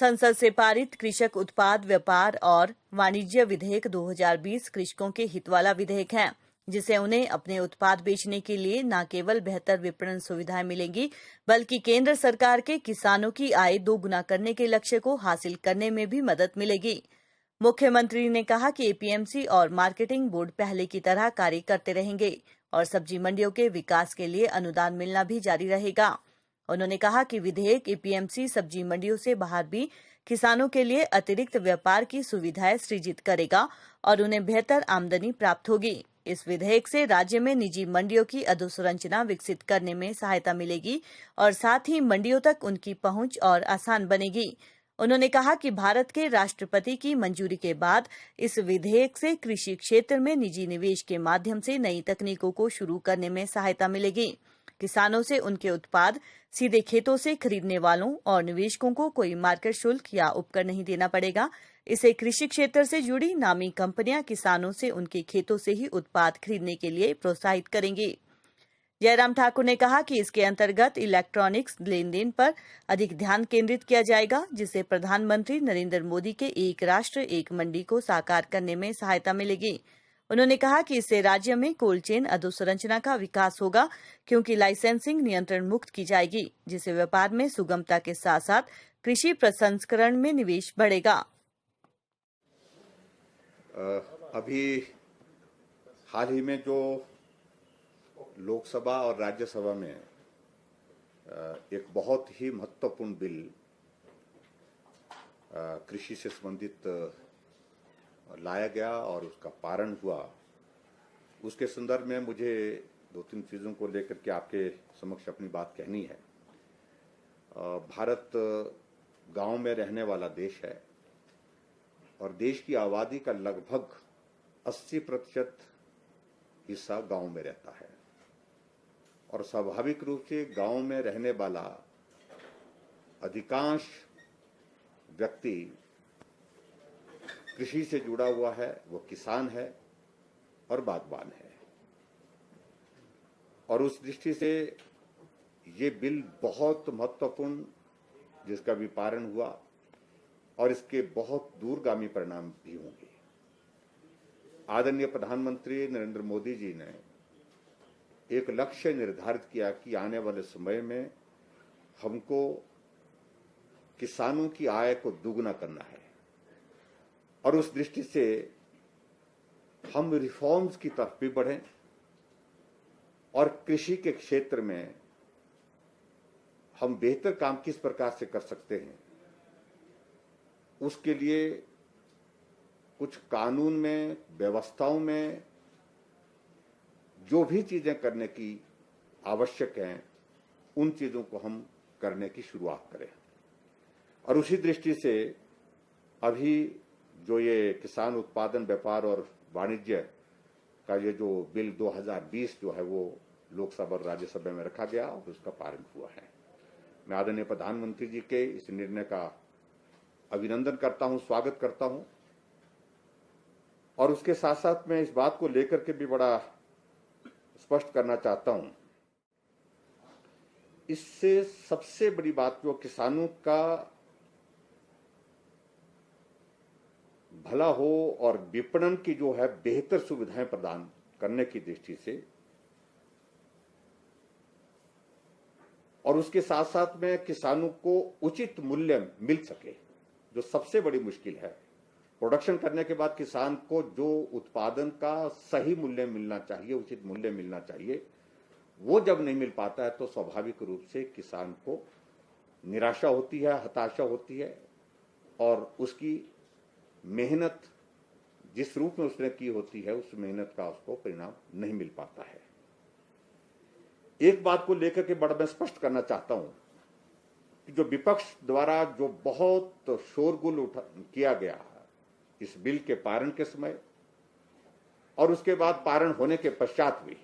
संसद से पारित कृषक उत्पाद व्यापार और वाणिज्य विधेयक 2020 कृषकों के हित वाला विधेयक है, जिसे उन्हें अपने उत्पाद बेचने के लिए न केवल बेहतर विपणन सुविधाएं मिलेंगी, बल्कि केंद्र सरकार के किसानों की आय दोगुना करने के लक्ष्य को हासिल करने में भी मदद मिलेगी। मुख्यमंत्री ने कहा कि एपीएमसी और मार्केटिंग बोर्ड पहले की तरह कार्य करते रहेंगे और सब्जी मंडियों के विकास के लिए अनुदान मिलना भी जारी रहेगा। उन्होंने कहा कि विधेयक एपीएमसी सब्जी मंडियों से बाहर भी किसानों के लिए अतिरिक्त व्यापार की सुविधाएं सृजित करेगा और उन्हें बेहतर आमदनी प्राप्त होगी। इस विधेयक से राज्य में निजी मंडियों की अधोसंरचना विकसित करने में सहायता मिलेगी और साथ ही मंडियों तक उनकी पहुंच और आसान बनेगी। उन्होंने कहा कि भारत के राष्ट्रपति की मंजूरी के बाद इस विधेयक से कृषि क्षेत्र में निजी निवेश के माध्यम से नई तकनीकों को शुरू करने में सहायता मिलेगी। किसानों से उनके उत्पाद सीधे खेतों से खरीदने वालों और निवेशकों को कोई मार्केट शुल्क या उपकर नहीं देना पड़ेगा। इसे कृषि क्षेत्र से जुड़ी नामी कंपनियां किसानों से उनके खेतों से ही उत्पाद खरीदने के लिए प्रोत्साहित करेंगी। जयराम ठाकुर ने कहा कि इसके अंतर्गत इलेक्ट्रॉनिक्स लेन देन पर अधिक ध्यान केंद्रित किया जाएगा, जिससे प्रधानमंत्री नरेंद्र मोदी के एक राष्ट्र एक मंडी को साकार करने में सहायता मिलेगी। उन्होंने कहा कि इससे राज्य में कोल्ड चेन अधोसंरचना का विकास होगा, क्योंकि लाइसेंसिंग नियंत्रण मुक्त की जाएगी, जिससे व्यापार में सुगमता के साथ साथ कृषि प्रसंस्करण में निवेश बढ़ेगा। अभी हाल ही में जो लोकसभा और राज्यसभा में एक बहुत ही महत्वपूर्ण बिल कृषि से संबंधित लाया गया और उसका पारण हुआ, उसके संदर्भ में मुझे दो तीन चीज़ों को लेकर के आपके समक्ष अपनी बात कहनी है। भारत गांव में रहने वाला देश है और देश की आबादी का लगभग 80% हिस्सा गांव में रहता है और स्वाभाविक रूप से गांव में रहने वाला अधिकांश व्यक्ति कृषि से जुड़ा हुआ है, वो किसान है और बागवान है। और उस दृष्टि से ये बिल बहुत महत्वपूर्ण, जिसका भी पारण हुआ और इसके बहुत दूरगामी परिणाम भी होंगे। आदरणीय प्रधानमंत्री नरेंद्र मोदी जी ने एक लक्ष्य निर्धारित किया कि आने वाले समय में हमको किसानों की आय को दुगना करना है और उस दृष्टि से हम रिफॉर्म्स की तरफ भी बढ़ें और कृषि के क्षेत्र में हम बेहतर काम किस प्रकार से कर सकते हैं, उसके लिए कुछ कानून में, व्यवस्थाओं में जो भी चीजें करने की आवश्यक हैं, उन चीजों को हम करने की शुरुआत करें। और उसी दृष्टि से अभी जो ये किसान उत्पादन व्यापार और वाणिज्य का ये जो बिल 2020 जो है वो लोकसभा और राज्यसभा में रखा गया और उसका पारण हुआ है। मैं आदरणीय प्रधानमंत्री जी के इस निर्णय का अभिनंदन करता हूं, स्वागत करता हूं और उसके साथ साथ मैं इस बात को लेकर के भी बड़ा स्पष्ट करना चाहता हूं, इससे सबसे बड़ी बात जो किसानों का भला हो और विपणन की जो है बेहतर सुविधाएं प्रदान करने की दृष्टि से और उसके साथ साथ में किसानों को उचित मूल्य मिल सके, जो सबसे बड़ी मुश्किल है। प्रोडक्शन करने के बाद किसान को जो उत्पादन का सही मूल्य मिलना चाहिए, उचित मूल्य मिलना चाहिए, वो जब नहीं मिल पाता है तो स्वाभाविक रूप से किसान को निराशा होती है, हताशा होती है और उसकी मेहनत जिस रूप में उसने की होती है उस मेहनत का उसको परिणाम नहीं मिल पाता है। एक बात को लेकर के बड़ा मैं स्पष्ट करना चाहता हूं कि जो विपक्ष द्वारा जो बहुत शोरगुल किया गया इस बिल के पारण के समय और उसके बाद पारण होने के पश्चात भी,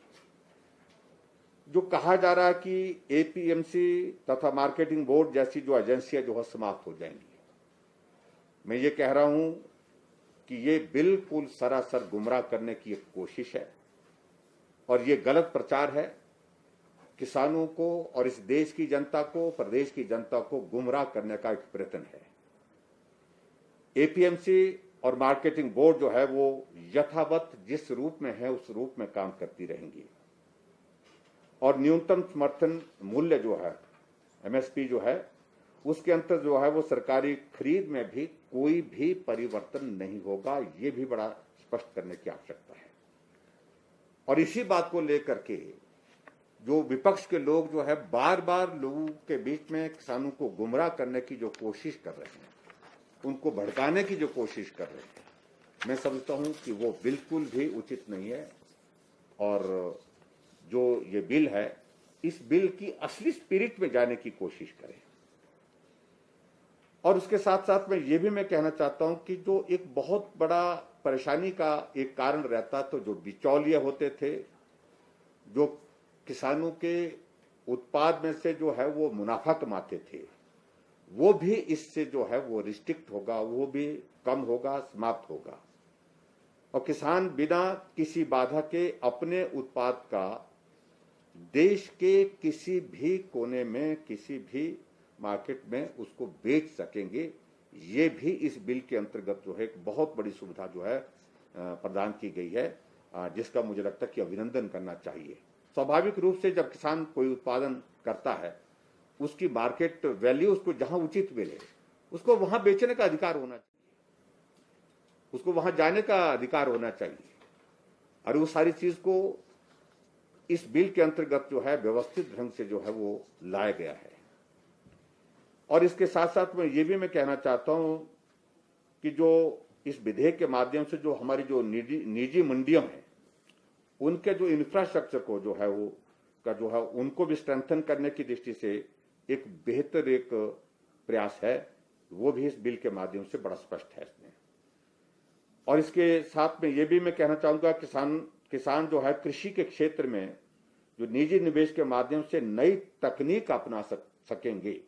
जो कहा जा रहा है कि एपीएमसी तथा मार्केटिंग बोर्ड जैसी जो एजेंसियां जो है समाप्त हो जाएंगी, मैं ये कह रहा हूं कि ये बिल्कुल सरासर गुमराह करने की एक कोशिश है और ये गलत प्रचार है। किसानों को और इस देश की जनता को, प्रदेश की जनता को गुमराह करने का एक प्रयत्न है। एपीएमसी और मार्केटिंग बोर्ड जो है वो यथावत जिस रूप में है उस रूप में काम करती रहेंगी और न्यूनतम समर्थन मूल्य जो है एमएसपी जो है उसके अंतर जो है वो सरकारी खरीद में भी कोई भी परिवर्तन नहीं होगा। ये भी बड़ा स्पष्ट करने की आवश्यकता है। और इसी बात को लेकर के जो विपक्ष के लोग जो है बार बार लोगों के बीच में किसानों को गुमराह करने की जो कोशिश कर रहे हैं, उनको भड़काने की जो कोशिश कर रहे हैं, मैं समझता हूं कि वो बिल्कुल भी उचित नहीं है। और जो ये बिल है, इस बिल की असली स्पिरिट में जाने की कोशिश करें। और उसके साथ साथ में ये भी मैं कहना चाहता हूं कि जो एक बहुत बड़ा परेशानी का एक कारण रहता, तो जो बिचौलिए होते थे, जो किसानों के उत्पाद में से जो है वो मुनाफा कमाते थे, वो भी इससे जो है वो रिस्ट्रिक्ट होगा, वो भी कम होगा, समाप्त होगा। और किसान बिना किसी बाधा के अपने उत्पाद का देश के किसी भी कोने में किसी भी मार्केट में उसको बेच सकेंगे। ये भी इस बिल के अंतर्गत जो है एक बहुत बड़ी सुविधा जो है प्रदान की गई है, जिसका मुझे लगता है कि अभिनंदन करना चाहिए। स्वाभाविक रूप से जब किसान कोई उत्पादन करता है, उसकी मार्केट वैल्यू उसको जहां उचित मिले उसको वहां बेचने का अधिकार होना चाहिए, उसको वहां जाने का अधिकार होना चाहिए। और वो सारी चीज को इस बिल के अंतर्गत जो है व्यवस्थित ढंग से जो है वो लाया गया है। और इसके साथ साथ में ये भी मैं कहना चाहता हूं कि जो इस विधेयक के माध्यम से जो हमारी जो निजी मंडियां हैं, उनके जो इंफ्रास्ट्रक्चर को जो है वो का जो है उनको भी स्ट्रेंथन करने की दृष्टि से एक बेहतर एक प्रयास है, वो भी इस बिल के माध्यम से बड़ा स्पष्ट है इसमें। और इसके साथ में ये भी मैं कहना चाहूंगा, किसान जो है कृषि के क्षेत्र में जो निजी निवेश के माध्यम से नई तकनीक अपना सकेंगे।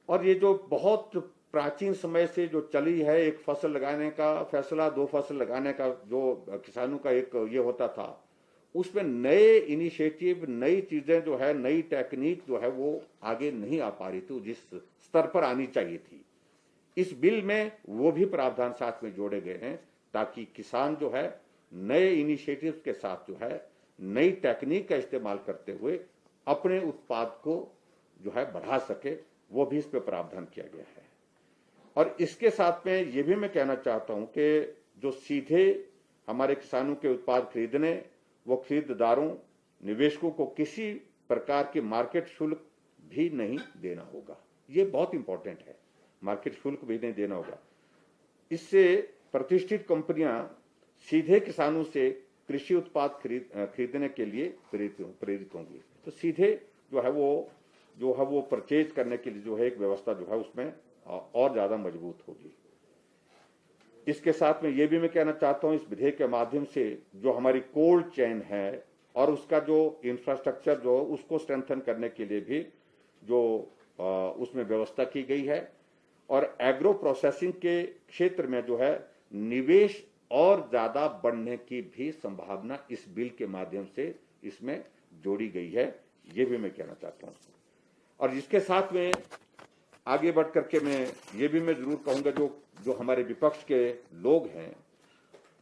और ये जो बहुत प्राचीन समय से जो चली है, एक फसल लगाने का फैसला, 2 फसल लगाने का जो किसानों का एक ये होता था, उसमें नए इनिशिएटिव, नई चीजें जो है, नई टेक्निक जो है वो आगे नहीं आ पा रही थी जिस स्तर पर आनी चाहिए थी। इस बिल में वो भी प्रावधान साथ में जोड़े गए हैं ताकि किसान जो है नए इनिशिएटिव के साथ जो है नई टेक्निक का इस्तेमाल करते हुए अपने उत्पाद को जो है बढ़ा सके, वो भी इस पे प्रावधान किया गया है। और इसके साथ में ये भी मैं कहना चाहता हूं कि जो सीधे हमारे किसानों के उत्पाद खरीदने, वो खरीददारों, निवेशकों को किसी प्रकार की मार्केट शुल्क भी नहीं देना होगा। ये बहुत इंपॉर्टेंट है, मार्केट शुल्क भी नहीं देना होगा। इससे प्रतिष्ठित कंपनियां सीधे किसानों से कृषि उत्पाद खरीदने के लिए प्रेरित होंगी। तो सीधे जो है वो परचेज करने के लिए जो है एक व्यवस्था जो है उसमें और ज्यादा मजबूत होगी। इसके साथ में ये भी मैं कहना चाहता हूं, इस विधेयक के माध्यम से जो हमारी कोल्ड चेन है और उसका जो इंफ्रास्ट्रक्चर जो उसको स्ट्रेंथन करने के लिए भी जो उसमें व्यवस्था की गई है। और एग्रो प्रोसेसिंग के क्षेत्र में जो है निवेश और ज्यादा बढ़ने की भी संभावना इस बिल के माध्यम से इसमें जोड़ी गई है, ये भी मैं कहना चाहता हूं। और इसके साथ में आगे बढ़ करके मैं ये भी मैं जरूर कहूंगा, जो हमारे विपक्ष के लोग हैं,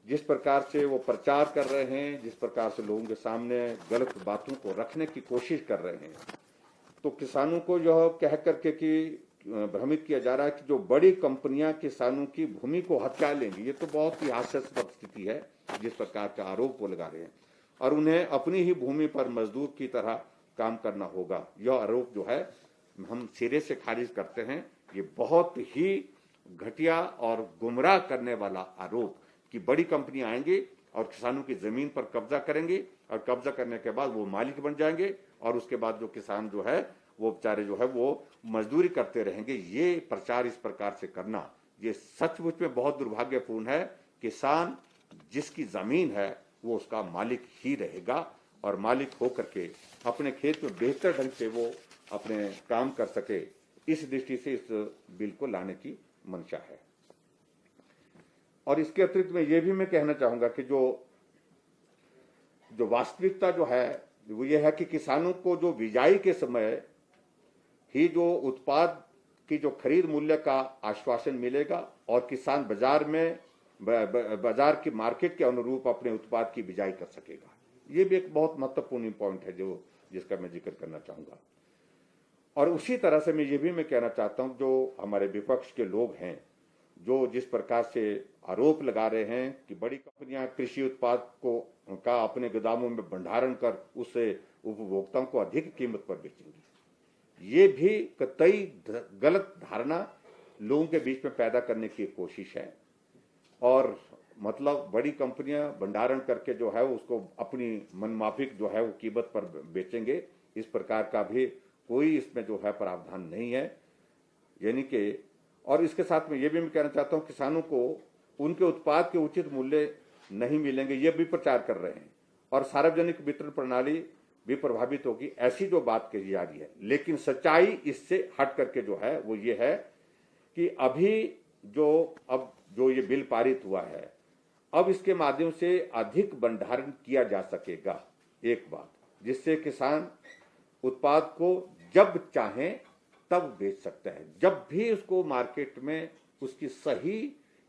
जिस प्रकार से वो प्रचार कर रहे हैं, जिस प्रकार से लोगों के सामने गलत बातों को रखने की कोशिश कर रहे हैं, तो किसानों को जो कह करके कि भ्रमित किया जा रहा है कि जो बड़ी कंपनियां किसानों की भूमि को हथिया लेंगी, ये तो बहुत ही हास्यास्पद स्थिति है जिस प्रकार का आरोप वो लगा रहे हैं। और उन्हें अपनी ही भूमि पर मजदूर की तरह काम करना होगा, यह आरोप जो है हम सिरे से खारिज करते हैं। ये बहुत ही घटिया और गुमराह करने वाला आरोप कि बड़ी कंपनियां आएंगी और किसानों की जमीन पर कब्जा करेंगे और कब्जा करने के बाद वो मालिक बन जाएंगे और उसके बाद जो किसान जो है वो बेचारे जो है वो मजदूरी करते रहेंगे। ये प्रचार इस प्रकार से करना ये सचमुच में बहुत दुर्भाग्यपूर्ण है। किसान जिसकी जमीन है वो उसका मालिक ही रहेगा और मालिक होकर के अपने खेत में बेहतर ढंग से वो अपने काम कर सके, इस दृष्टि से इस बिल को लाने की मंशा है। और इसके अतिरिक्त में ये भी मैं कहना चाहूंगा कि जो वास्तविकता जो है वो ये है कि किसानों को जो बिजाई के समय ही जो उत्पाद की जो खरीद मूल्य का आश्वासन मिलेगा और किसान बाजार में बाजार की मार्केट के अनुरूप अपने उत्पाद की बिजाई कर सकेगा। ये भी एक बहुत महत्वपूर्ण पॉइंट है जो जिसका मैं जिक्र करना चाहूंगा। और उसी तरह से मैं ये भी मैं कहना चाहता हूं, जो हमारे विपक्ष के लोग हैं जो जिस प्रकार से आरोप लगा रहे हैं कि बड़ी कंपनियां कृषि उत्पाद का अपने गोदामों में भंडारण कर उसे उपभोक्ताओं को अधिक कीमत पर बेचेंगी, ये भी कतई गलत धारणा लोगों के बीच में पैदा करने की कोशिश है। और मतलब बड़ी कंपनियां भंडारण करके जो है उसको अपनी मनमाफिक जो है वो कीमत पर बेचेंगे, इस प्रकार का भी कोई इसमें जो है प्रावधान नहीं है। यानी कि और इसके साथ में ये भी मैं कहना चाहता हूं, किसानों को उनके उत्पाद के उचित मूल्य नहीं मिलेंगे, ये भी प्रचार कर रहे हैं और सार्वजनिक वितरण प्रणाली भी प्रभावित होगी, ऐसी जो बात कही जा रही है। लेकिन सच्चाई इससे हट करके जो है वो ये है कि अभी जो ये बिल पारित हुआ है, अब इसके माध्यम से अधिक भंडारण किया जा सकेगा, एक बात, जिससे किसान उत्पाद को जब चाहें तब बेच सकता है। जब भी उसको मार्केट में उसकी सही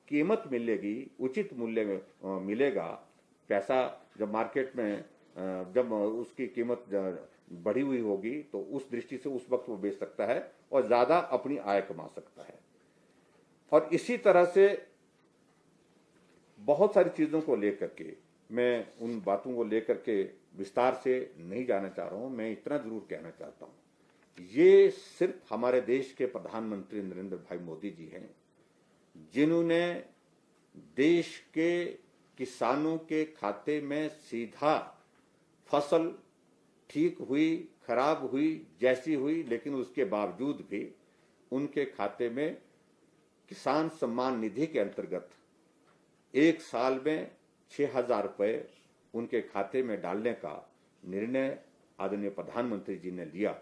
कीमत मिलेगी, उचित मूल्य में मिलेगा, पैसा जब मार्केट में जब उसकी कीमत बढ़ी हुई होगी तो उस दृष्टि से उस वक्त वो बेच सकता है और ज्यादा अपनी आय कमा सकता है। और इसी तरह से बहुत सारी चीजों को लेकर के मैं उन बातों को लेकर के विस्तार से नहीं जाना चाह रहा हूं। मैं इतना जरूर कहना चाहता हूं, ये सिर्फ हमारे देश के प्रधानमंत्री नरेंद्र भाई मोदी जी हैं जिन्होंने देश के किसानों के खाते में सीधा फसल ठीक हुई, खराब हुई, जैसी हुई, लेकिन उसके बावजूद भी उनके खाते में किसान सम्मान निधि के अंतर्गत एक साल में 6,000 रुपए उनके खाते में डालने का निर्णय आदरणीय प्रधानमंत्री जी ने लिया।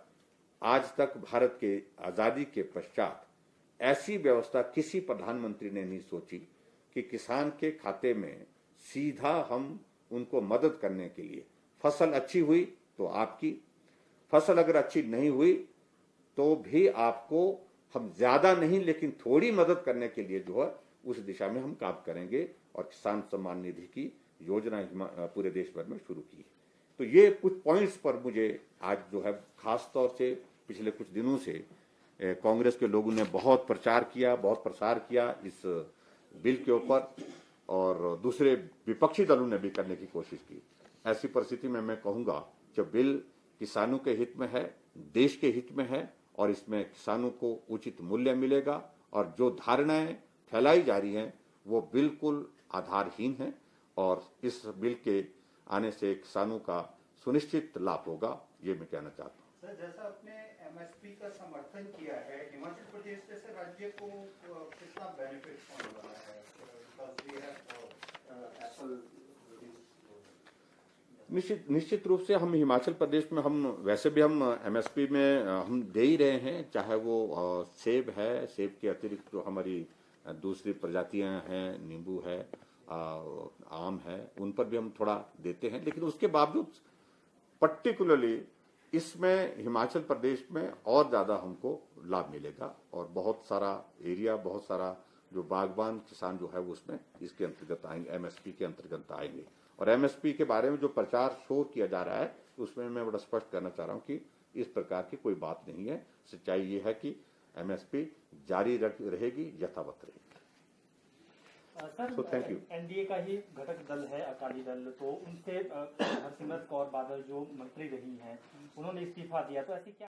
आज तक भारत के आजादी के पश्चात ऐसी व्यवस्था किसी प्रधानमंत्री ने नहीं सोची कि किसान के खाते में सीधा हम उनको मदद करने के लिए, फसल अच्छी हुई तो आपकी, फसल अगर अच्छी नहीं हुई तो भी आपको हम ज्यादा नहीं लेकिन थोड़ी मदद करने के लिए जो है उस दिशा में हम काम करेंगे और किसान सम्मान निधि की योजना पूरे देश भर में शुरू की। तो ये कुछ पॉइंट्स पर मुझे आज जो है खास तौर से पिछले कुछ दिनों से कांग्रेस के लोगों ने बहुत प्रचार किया, बहुत प्रसार किया इस बिल के ऊपर और दूसरे विपक्षी दलों ने भी करने की कोशिश की। ऐसी परिस्थिति में मैं कहूंगा जब बिल किसानों के हित में है, देश के हित में है और इसमें किसानों को उचित मूल्य मिलेगा और जो धारणाएं फैलाई जा रही हैं वो बिल्कुल आधारहीन है और इस बिल के आने से किसानों का सुनिश्चित लाभ होगा, ये मैं कहना चाहता हूँ। सर, जैसा आपने एमएसपी का समर्थन किया है, हिमाचल प्रदेश जैसे राज्य को कितना बेनिफिट होने वाला है? निश्चित रूप से हम हिमाचल प्रदेश में हम वैसे भी हम एमएसपी में हम दे ही रहे हैं, चाहे वो सेब है, सेब के अतिरिक्त जो हमारी दूसरी प्रजातियां हैं, नींबू है, आम है, उन पर भी हम थोड़ा देते हैं। लेकिन उसके बावजूद पर्टिकुलरली इसमें हिमाचल प्रदेश में और ज्यादा हमको लाभ मिलेगा और बहुत सारा एरिया, बहुत सारा जो बागबान किसान जो है वो उसमें इसके अंतर्गत आएंगे, एमएसपी के अंतर्गत आएंगे। और एमएसपी के बारे में जो प्रचार शोर किया जा रहा है उसमें मैं बड़ा स्पष्ट करना चाह रहा हूं कि इस प्रकार की कोई बात नहीं है। सच्चाई ये है कि एमएसपी जारी रहेगी, यथावत रहेगी। Sir, thank you. एनडीए का ही घटक दल है अकाली दल, तो उनसे हरसिमरत कौर बादल जो मंत्री रही हैं, उन्होंने इस्तीफा दिया, तो ऐसी क्या